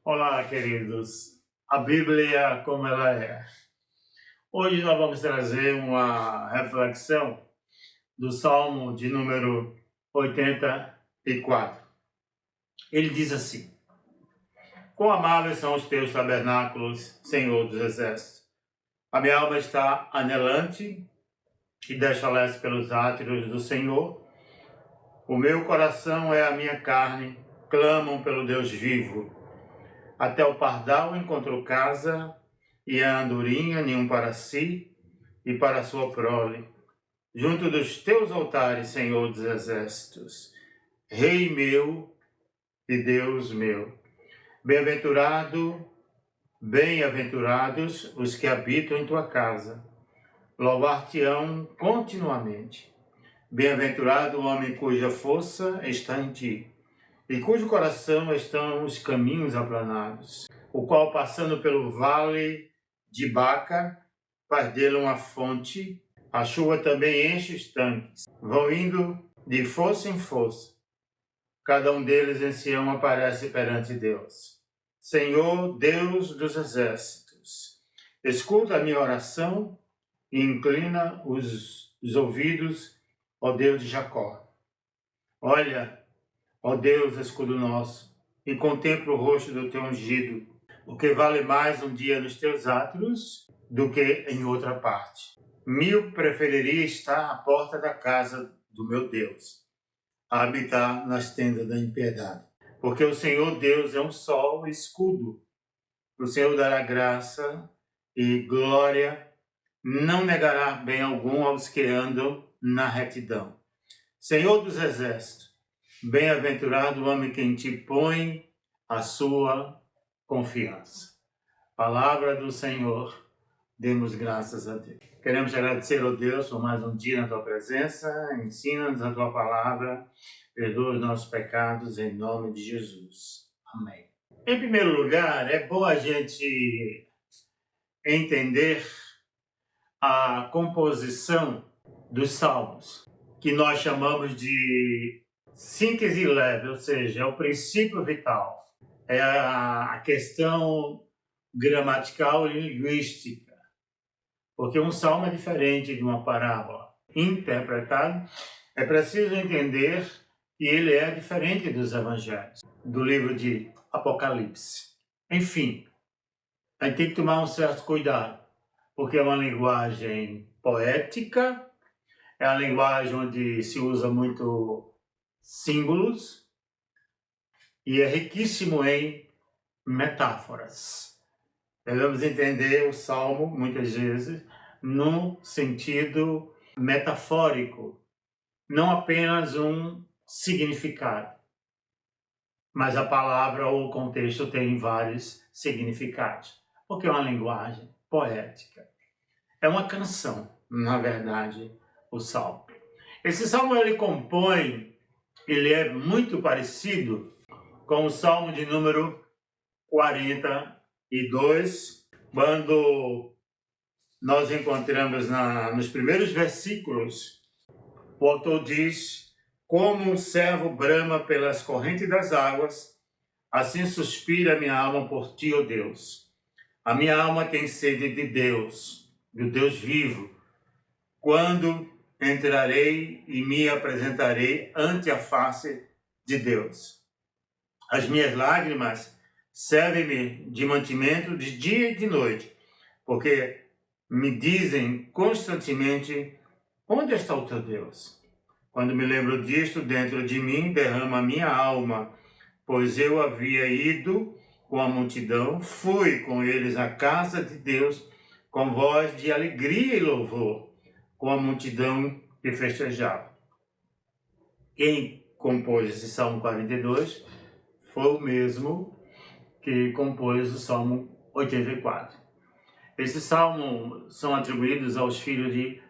Olá, queridos. A Bíblia como ela é. Hoje nós vamos trazer uma reflexão do Salmo de número 84. Ele diz assim: Quão amáveis são os teus tabernáculos, Senhor dos exércitos. A minha alma está anelante e desfalece pelos átrios do Senhor. O meu coração é a minha carne, clamam pelo Deus vivo. Até o pardal encontrou casa, e a andorinha ninho para si e para sua prole, junto dos teus altares, Senhor dos exércitos, Rei meu e Deus meu. Bem-aventurados os que habitam em tua casa, louvar-te-ão continuamente. Bem-aventurado o homem cuja força está em ti, e cujo coração estão os caminhos aplanados, o qual, passando pelo vale de Baca, faz dele uma fonte, a chuva também enche os tanques, vão indo de força em força, cada um deles em Sião aparece perante Deus. Senhor, Deus dos exércitos, escuta a minha oração e inclina os ouvidos, ó Deus de Jacó. Olha, ó Deus, escudo nosso, e contempla o rosto do teu ungido, porque vale mais um dia nos teus átrios do que em outra parte. 1000 preferiria estar à porta da casa do meu Deus, a habitar nas tendas da impiedade. Porque o Senhor Deus é um sol e escudo. O Senhor dará graça e glória, não negará bem algum aos que andam na retidão. Senhor dos exércitos, bem-aventurado o homem que em ti põe a sua confiança. Palavra do Senhor, demos graças a Deus. Queremos agradecer ao Deus por mais um dia na tua presença, ensina-nos a tua palavra, perdoa os nossos pecados em nome de Jesus. Amém. Em primeiro lugar, é bom a gente entender a composição dos salmos, que nós chamamos de síntese leve, ou seja, é o princípio vital, é a questão gramatical e linguística, porque um salmo é diferente de uma parábola. Interpretado, é preciso entender que ele é diferente dos evangelhos, do livro de Apocalipse. Enfim, a gente tem que tomar um certo cuidado, porque é uma linguagem poética, é a linguagem onde se usa muito símbolos e é riquíssimo em metáforas. Devemos entender o Salmo, muitas vezes, no sentido metafórico, não apenas um significado, mas a palavra ou o contexto tem vários significados, porque é uma linguagem poética. É uma canção, na verdade, o Salmo. Esse Salmo ele é muito parecido com o Salmo de número 42, quando nós encontramos nos primeiros versículos, o autor diz: como um servo brama pelas correntes das águas, assim suspira minha alma por ti, ó Deus. A minha alma tem sede de Deus, do Deus vivo. Quando entrarei e me apresentarei ante a face de Deus. As minhas lágrimas servem-me de mantimento de dia e de noite, porque me dizem constantemente: onde está o teu Deus? Quando me lembro disto, dentro de mim derrama a minha alma, pois eu havia ido com a multidão, fui com eles à casa de Deus, com voz de alegria e louvor, com a multidão que festejava. Quem compôs esse Salmo 42 foi o mesmo que compôs o Salmo 84. Esses salmos são atribuídos aos filhos de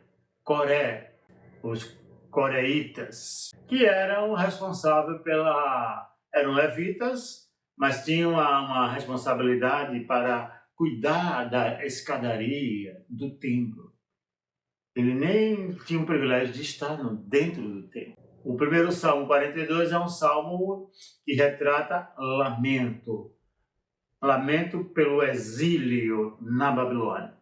Coré, os coreitas, que eram responsáveis eram levitas, mas tinham uma responsabilidade para cuidar da escadaria do templo. Ele nem tinha o privilégio de estar dentro do templo. O primeiro Salmo 42 é um salmo que retrata lamento. lamento pelo exílio na Babilônia.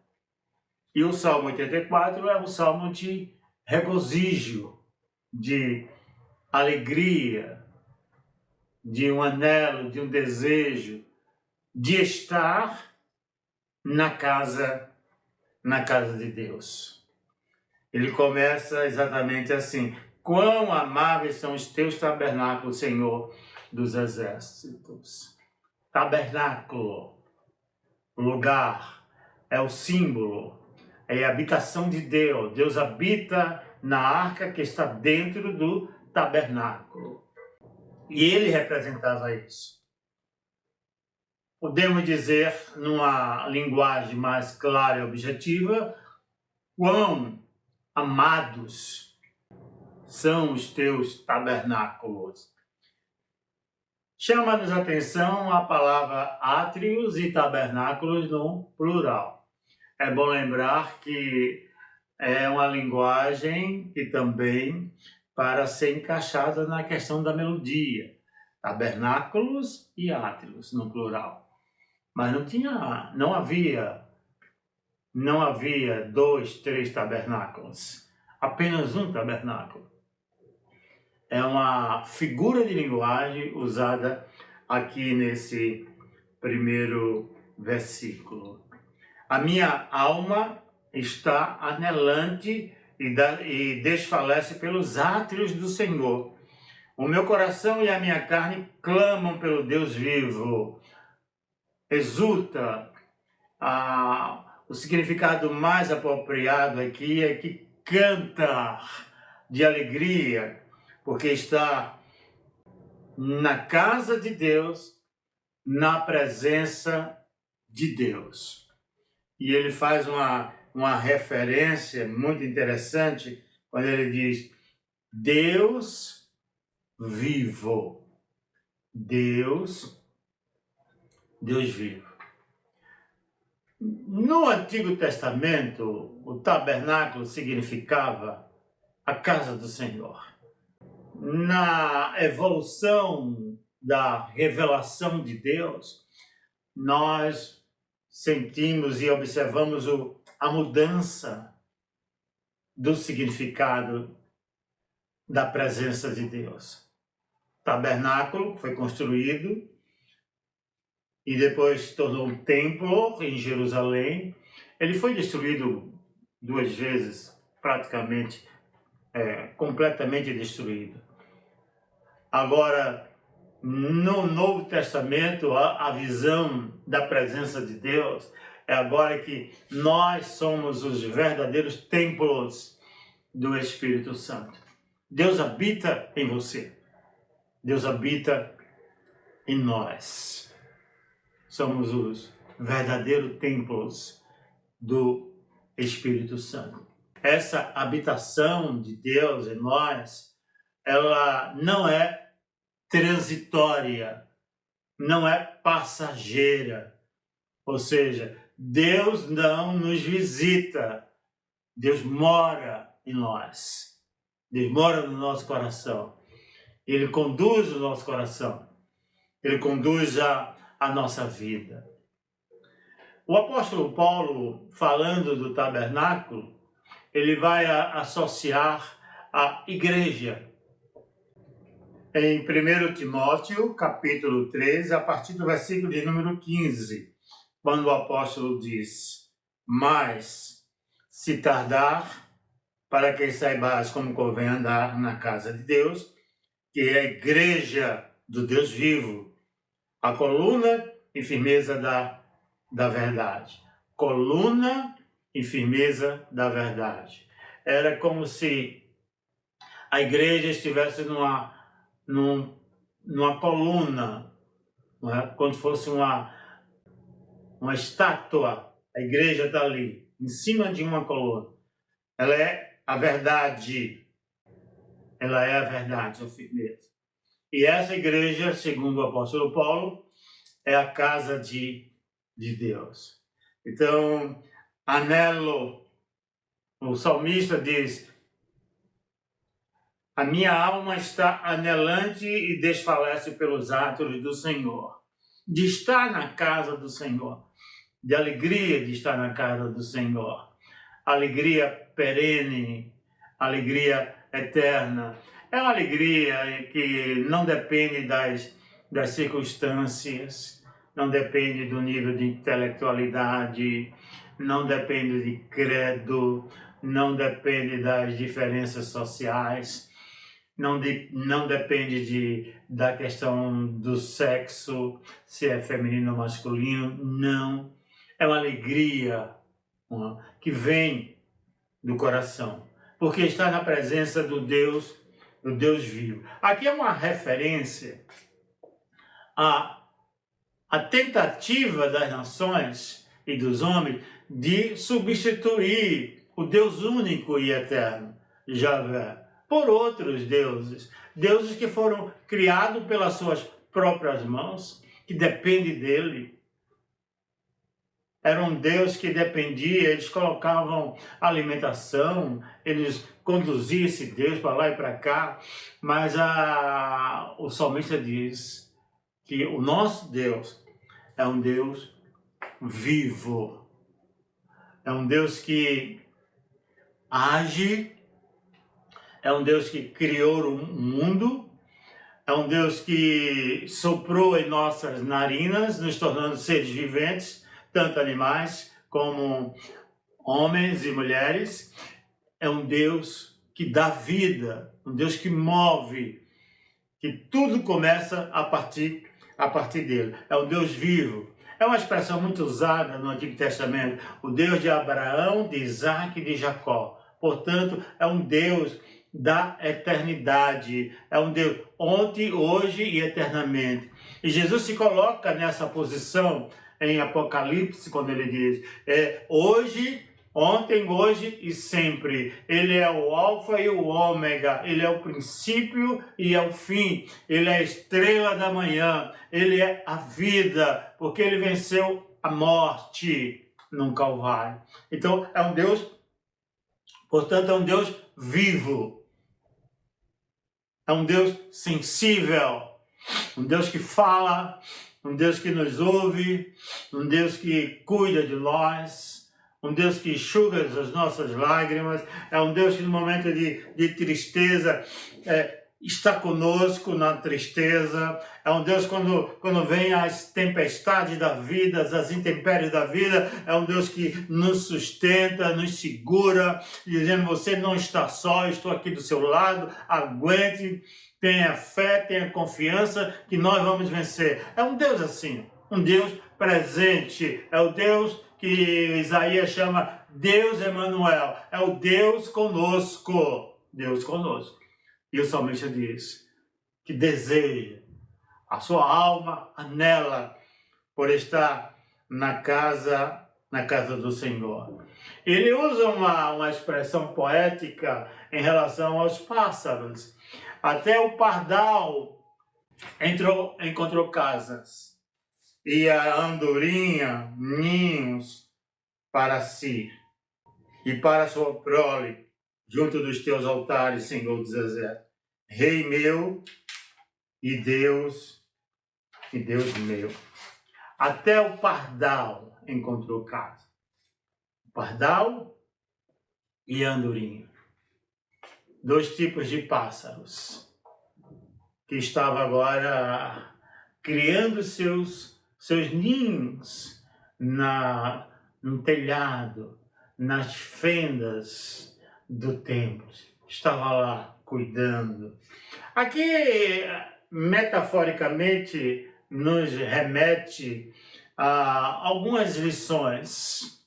E o Salmo 84 é um salmo de regozijo, de alegria, de um anelo, de um desejo, de estar na casa de Deus. Ele começa exatamente assim: quão amáveis são os teus tabernáculos, Senhor dos exércitos. Tabernáculo, lugar, é o símbolo, é a habitação de Deus. Deus habita na arca que está dentro do tabernáculo. E ele representava isso. Podemos dizer, numa linguagem mais clara e objetiva, quão amados são os teus tabernáculos. Chama-nos a atenção a palavra átrios e tabernáculos no plural. É bom lembrar que é uma linguagem que também para ser encaixada na questão da melodia. Tabernáculos e átrios no plural. Mas não havia 2, 3 tabernáculos. Apenas um tabernáculo. É uma figura de linguagem usada aqui nesse primeiro versículo. A minha alma está anelante e desfalece pelos átrios do Senhor. O meu coração e a minha carne clamam pelo Deus vivo. Exulta. O significado mais apropriado aqui é que canta de alegria, porque está na casa de Deus, na presença de Deus. E ele faz uma referência muito interessante quando ele diz Deus vivo. Deus vivo. No Antigo Testamento, o tabernáculo significava a casa do Senhor. Na evolução da revelação de Deus, nós sentimos e observamos a mudança do significado da presença de Deus. O tabernáculo foi construído e depois se tornou um templo em Jerusalém. Ele foi destruído 2 vezes, praticamente, completamente destruído. Agora, no Novo Testamento, a visão da presença de Deus é agora que nós somos os verdadeiros templos do Espírito Santo. Deus habita em você. Deus habita em nós. Somos os verdadeiros templos do Espírito Santo. Essa habitação de Deus em nós, ela não é transitória, não é passageira. Ou seja, Deus não nos visita, Deus mora em nós. Deus mora no nosso coração. Ele conduz o nosso coração. Ele conduz a nossa vida. O apóstolo Paulo, falando do tabernáculo, ele vai associar a igreja. Em 1 Timóteo, capítulo 3, a partir do versículo de número 15, quando o apóstolo diz: mas, se tardar, para que saibais como convém andar na casa de Deus, que é a igreja do Deus vivo, a coluna e firmeza da verdade. Coluna e firmeza da verdade. Era como se a igreja estivesse numa coluna, não é? Como se fosse uma estátua. A igreja está ali, em cima de uma coluna. Ela é a verdade. Ela é a verdade, a firmeza. E essa igreja, segundo o apóstolo Paulo, é a casa de Deus. Então, anelo, o salmista diz: a minha alma está anelante e desfalece pelos átrios do Senhor. de estar na casa do Senhor, de alegria de estar na casa do Senhor, alegria perene, alegria eterna. É uma alegria que não depende das circunstâncias, não depende do nível de intelectualidade, não depende de credo, não depende das diferenças sociais, não depende da questão do sexo, se é feminino ou masculino, não. É uma alegria que vem do coração, porque está na presença do Deus vivo. Aqui é uma referência à tentativa das nações e dos homens de substituir o Deus único e eterno, Javé, por outros deuses, deuses que foram criados pelas suas próprias mãos, que dependem dele. Era um Deus que dependia, eles colocavam alimentação, eles conduziam esse Deus para lá e para cá, mas o salmista diz que o nosso Deus é um Deus vivo, é um Deus que age, é um Deus que criou o mundo, é um Deus que soprou em nossas narinas, nos tornando seres viventes, tanto animais como homens e mulheres. É um Deus que dá vida, um Deus que move, que tudo começa a partir dele. É um Deus vivo. É uma expressão muito usada no Antigo Testamento, o Deus de Abraão, de Isaac e de Jacó. Portanto, é um Deus da eternidade, é um Deus ontem, hoje e eternamente. E Jesus se coloca nessa posição em Apocalipse, quando ele diz, hoje, ontem, hoje e sempre. Ele é o alfa e o ômega, ele é o princípio e é o fim, ele é a estrela da manhã, ele é a vida, porque ele venceu a morte no Calvário. Então, é um Deus, portanto, é um Deus vivo, é um Deus sensível, um Deus que fala, um Deus que nos ouve, um Deus que cuida de nós, um Deus que enxuga as nossas lágrimas, é um Deus que no momento de tristeza está conosco na tristeza, é um Deus quando vem as tempestades da vida, as intempéries da vida, é um Deus que nos sustenta, nos segura, dizendo, você não está só, eu estou aqui do seu lado, aguente, tenha fé, tenha confiança que nós vamos vencer. É um Deus assim, um Deus presente, é o Deus que Isaías chama Deus Emanuel, é o Deus conosco, Deus conosco. E o salmista diz que deseja, a sua alma anela por estar na casa do Senhor. Ele usa uma expressão poética em relação aos pássaros. Até o pardal encontrou casas, e a andorinha ninhos para si, e para sua prole, junto dos teus altares, Senhor dos exércitos. Rei meu e Deus meu. Até o pardal encontrou casa. O pardal e a andorinha. Dois tipos de pássaros que estavam agora criando seus ninhos no telhado, nas fendas do templo. Estava lá cuidando. Aqui, metaforicamente, nos remete a algumas lições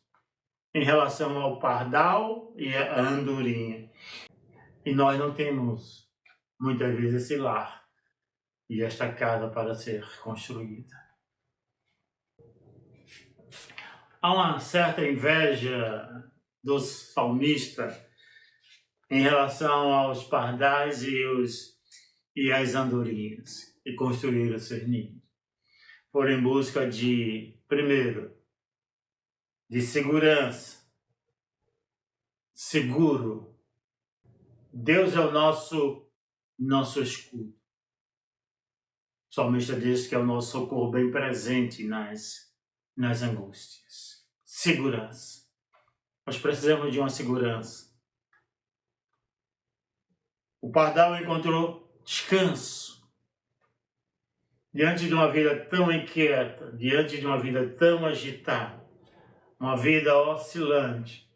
em relação ao pardal e à andorinha. E nós não temos, muitas vezes, esse lar e esta casa para ser construída. Há uma certa inveja do salmista em relação aos pardais e às andorinhas, que construíram seus ninhos. Foram em busca primeiro, de segurança, seguro. Deus é o nosso escudo. O salmista diz que é o nosso socorro bem presente nas angústias. Segurança. Nós precisamos de uma segurança. O pardal encontrou descanso. Diante de uma vida tão inquieta, diante de uma vida tão agitada, uma vida oscilante,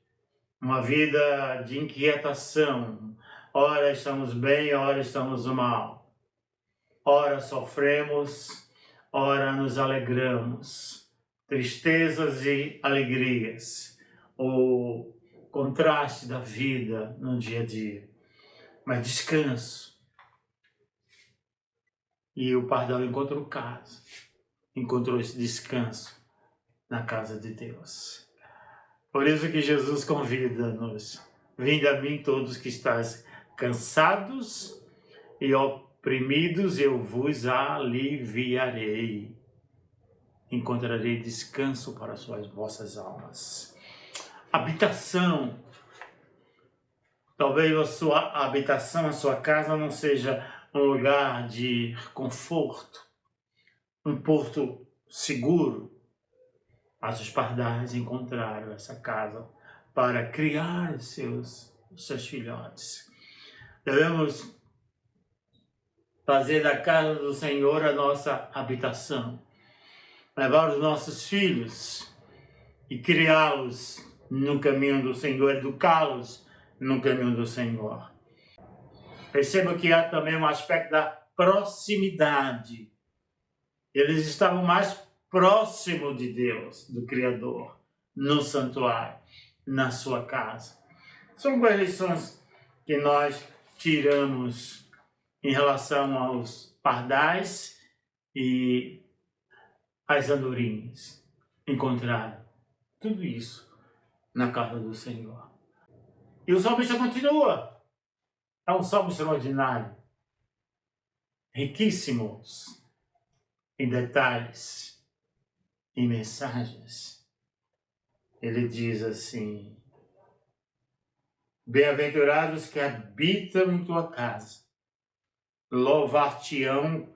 uma vida de inquietação, ora estamos bem, ora estamos mal, ora sofremos, ora nos alegramos, tristezas e alegrias, o contraste da vida no dia a dia, mas descanso. E o pardal encontrou casa, encontrou esse descanso na casa de Deus. Por isso que Jesus convida-nos: vinde a mim todos que estáis cansados e oprimidos, eu vos aliviarei. Encontrarei descanso para as vossas almas. Habitação. Talvez a sua habitação, a sua casa não seja um lugar de conforto, um porto seguro, mas os pardais encontraram essa casa para criar os seus filhotes. Devemos fazer da casa do Senhor a nossa habitação, levar os nossos filhos e criá-los no caminho do Senhor, educá-los no caminho do Senhor. Perceba que há também um aspecto da proximidade. Eles estavam mais próximos de Deus, do Criador, no santuário, na sua casa. São algumas lições que nós tiramos em relação aos pardais e às andorinhas. Encontraram tudo isso na casa do Senhor. E o salmista continua. É um salmo extraordinário, riquíssimos em detalhes, em mensagens. Ele diz assim: bem-aventurados que habitam em tua casa, louvar-te-ão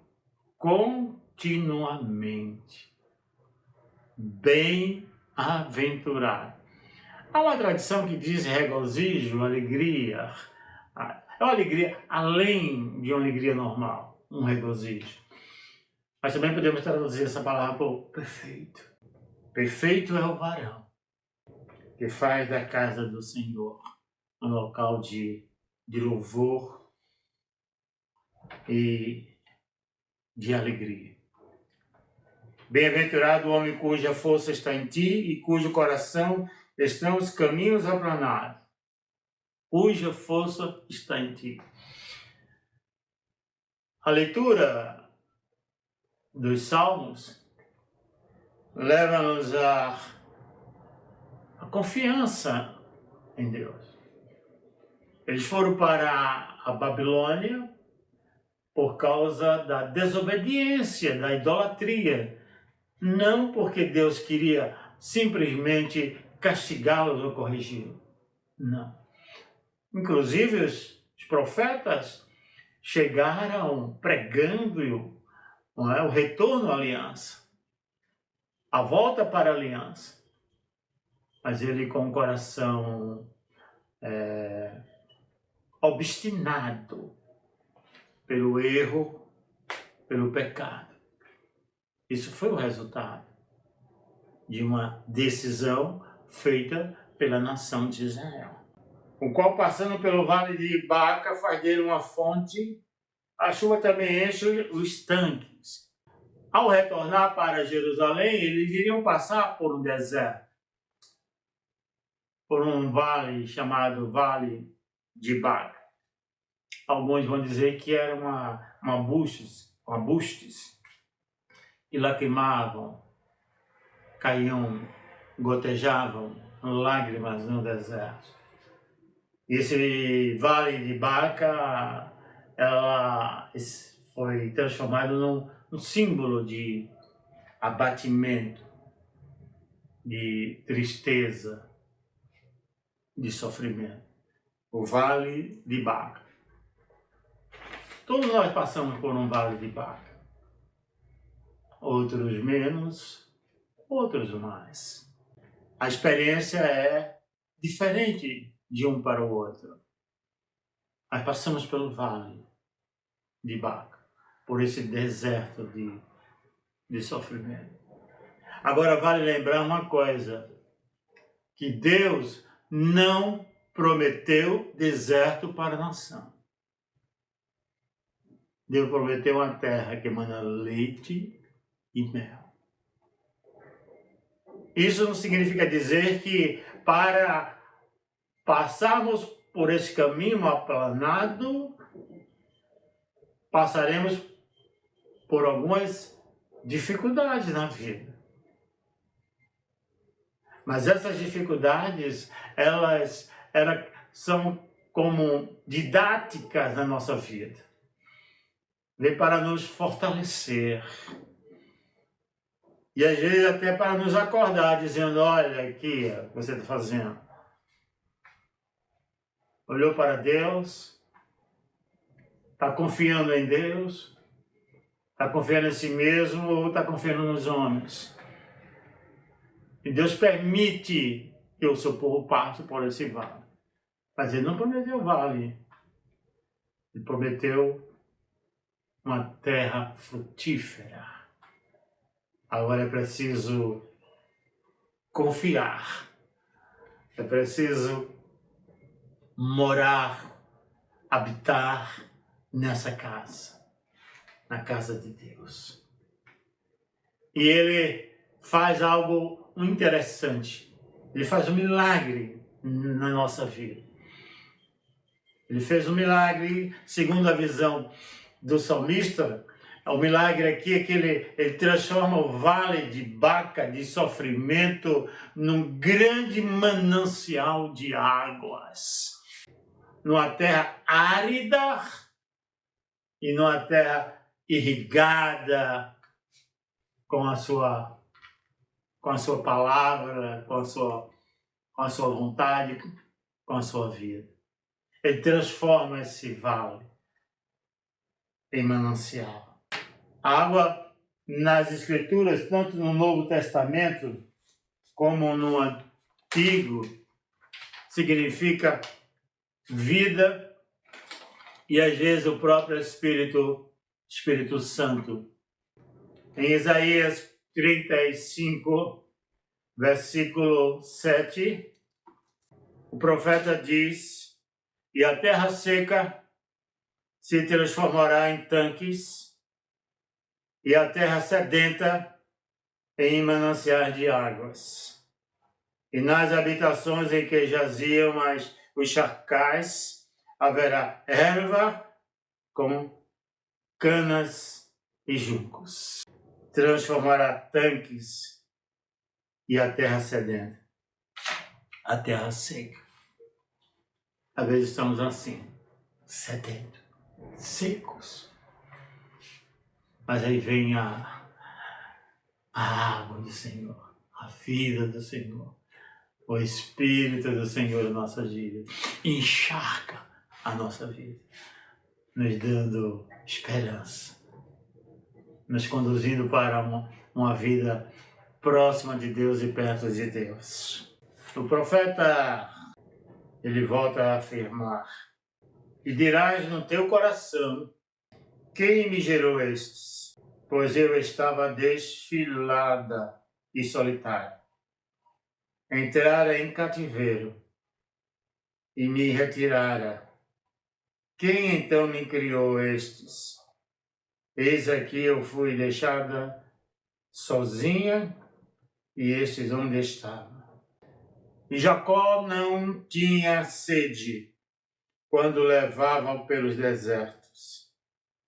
continuamente. Bem-aventurado. Há uma tradição que diz regozijo, alegria. É uma alegria além de uma alegria normal, um regozijo. Mas também podemos traduzir essa palavra por perfeito. Perfeito é o varão que faz da casa do Senhor um local de louvor e de alegria. Bem-aventurado o homem cuja força está em ti e cujo coração estão os caminhos aplanados. Cuja força está em ti. A leitura dos Salmos leva-nos a confiança em Deus. Eles foram para a Babilônia por causa da desobediência, da idolatria. Não porque Deus queria simplesmente castigá-los ou corrigi-los. Não. Inclusive os profetas chegaram pregando o retorno à aliança, a volta para a aliança. Mas ele com o coração obstinado pelo erro, pelo pecado. Isso foi o resultado de uma decisão feita pela nação de Israel, o qual, passando pelo vale de Baca, faz dele uma fonte. A chuva também enche os tanques. Ao retornar para Jerusalém, eles iriam passar por um deserto, por um vale chamado Vale de Baca. Alguns vão dizer que era uma bustes, e lacrimavam, caíam, gotejavam lágrimas no deserto. Esse Vale de Baca, ela foi transformado num símbolo de abatimento, de tristeza, de sofrimento. O Vale de Baca. Todos nós passamos por um Vale de Baca. outros menos, outros mais. A experiência é diferente de um para o outro. Nós passamos pelo vale de Baca, por esse deserto de sofrimento. Agora vale lembrar uma coisa, que Deus não prometeu deserto para a nação. Deus prometeu uma terra que emana leite e mel. Isso não significa dizer que para passarmos por esse caminho aplanado, passaremos por algumas dificuldades na vida. Mas essas dificuldades, elas são como didáticas na nossa vida. Vem para nos fortalecer. E às vezes até para nos acordar, dizendo, olha aqui o que você está fazendo. Olhou para Deus, está confiando em Deus, está confiando em si mesmo ou está confiando nos homens. E Deus permite que o seu povo passe por esse vale. Mas ele não prometeu vale. Ele prometeu uma terra frutífera. Agora é preciso confiar. É preciso morar, habitar nessa casa. Na casa de Deus. E ele faz algo interessante. Ele faz um milagre na nossa vida. Ele fez um milagre, segundo a visão do salmista. O milagre aqui é que ele transforma o vale de Baca, de sofrimento, num grande manancial de águas. Numa terra árida e numa terra irrigada com a sua palavra, com a sua vontade, com a sua vida. Ele transforma esse vale em manancial. A água nas Escrituras, tanto no Novo Testamento como no Antigo, significa vida e às vezes o próprio Espírito Santo. Em Isaías 35, versículo 7, o profeta diz, e a terra seca se transformará em tanques, e a terra sedenta em mananciais de águas. E nas habitações em que jaziam os charcais, haverá erva com canas e juncos. Transformará tanques e a terra sedenta, a terra seca. Às vezes estamos assim, sedentos, secos. Mas aí vem a água do Senhor, a vida do Senhor, o Espírito do Senhor na nossa vida, encharca a nossa vida, nos dando esperança, nos conduzindo para uma vida próxima de Deus e perto de Deus. O profeta, ele volta a afirmar, e dirás no teu coração, quem me gerou estes? Pois eu estava desfilada e solitária. Entrara em cativeiro e me retirara. Quem então me criou estes? Eis aqui eu fui deixada sozinha e estes onde estavam. E Jacó não tinha sede quando levavam pelos desertos.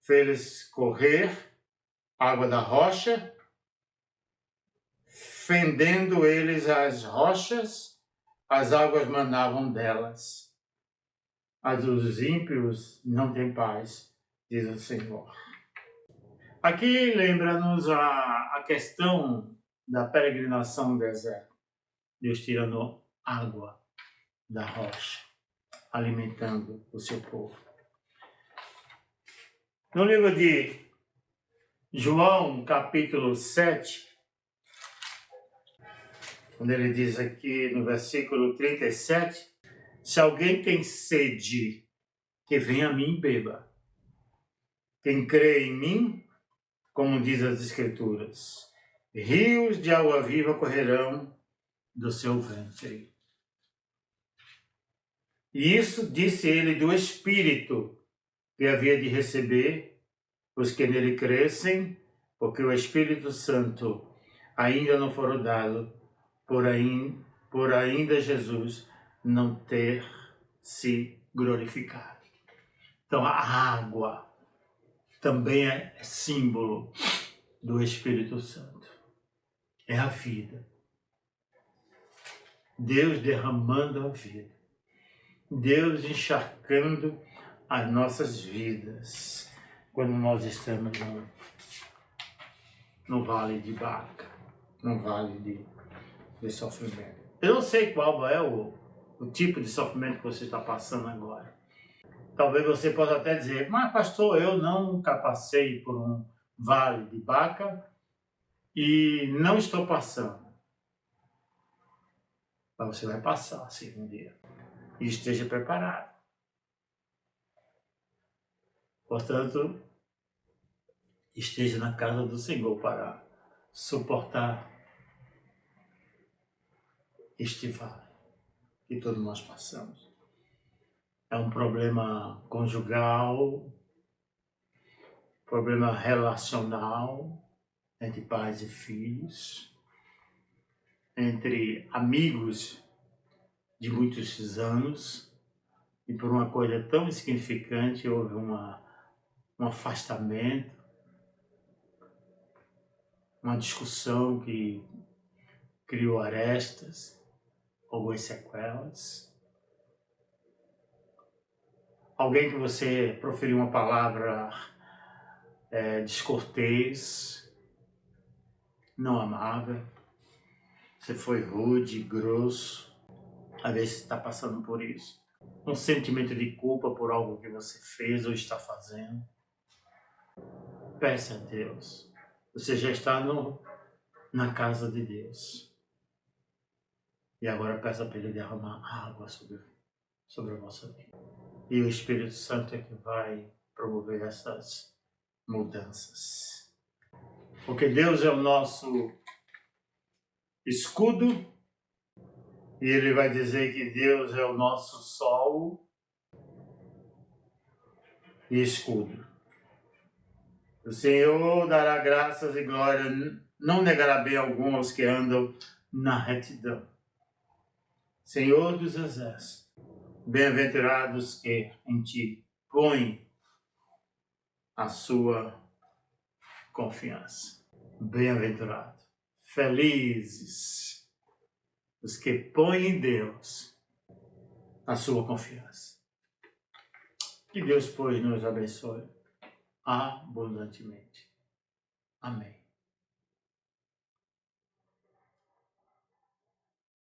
Fez correr água da rocha, fendendo eles as rochas, as águas manavam delas. Mas os ímpios não têm paz, diz o Senhor. Aqui lembra-nos a questão da peregrinação no deserto. Deus tirando água da rocha, alimentando o seu povo. No livro de João, capítulo 7, quando ele diz aqui no versículo 37, se alguém tem sede, que venha a mim e beba. Quem crê em mim, como diz as Escrituras, rios de água viva correrão do seu ventre. E isso disse ele do Espírito que havia de receber os que nele crescem, porque o Espírito Santo ainda não foram dado, por ainda Jesus não ter se glorificado. Então a água também é símbolo do Espírito Santo. É a vida. Deus derramando a vida. Deus encharcando as nossas vidas quando nós estamos no vale de Baca, no vale de sofrimento. Eu não sei qual é o tipo de sofrimento que você está passando agora. Talvez você possa até dizer, mas pastor, eu nunca passei por um vale de Baca e não estou passando. Mas você vai passar assim um dia. E esteja preparado. Portanto, esteja na casa do Senhor para suportar este vale que todos nós passamos. É um problema conjugal, problema relacional entre pais e filhos, entre amigos de muitos anos, e por uma coisa tão insignificante houve um afastamento, uma discussão que criou arestas, algumas sequelas. Alguém que você proferiu uma palavra descortês, não amável, você foi rude, grosso, às vezes você está passando por isso. Um sentimento de culpa por algo que você fez ou está fazendo. Peça a Deus. Você já está na casa de Deus. E agora peça para Ele derramar água sobre a vossa vida. E o Espírito Santo é que vai promover essas mudanças. Porque Deus é o nosso escudo, e Ele vai dizer que Deus é o nosso sol e escudo. O Senhor dará graças e glória, não negará bem algum aos que andam na retidão. Senhor dos exércitos, bem-aventurados que em Ti põem a sua confiança. Bem-aventurado, felizes os que põem em Deus a sua confiança. Que Deus, pois, nos abençoe abundantemente. Amém.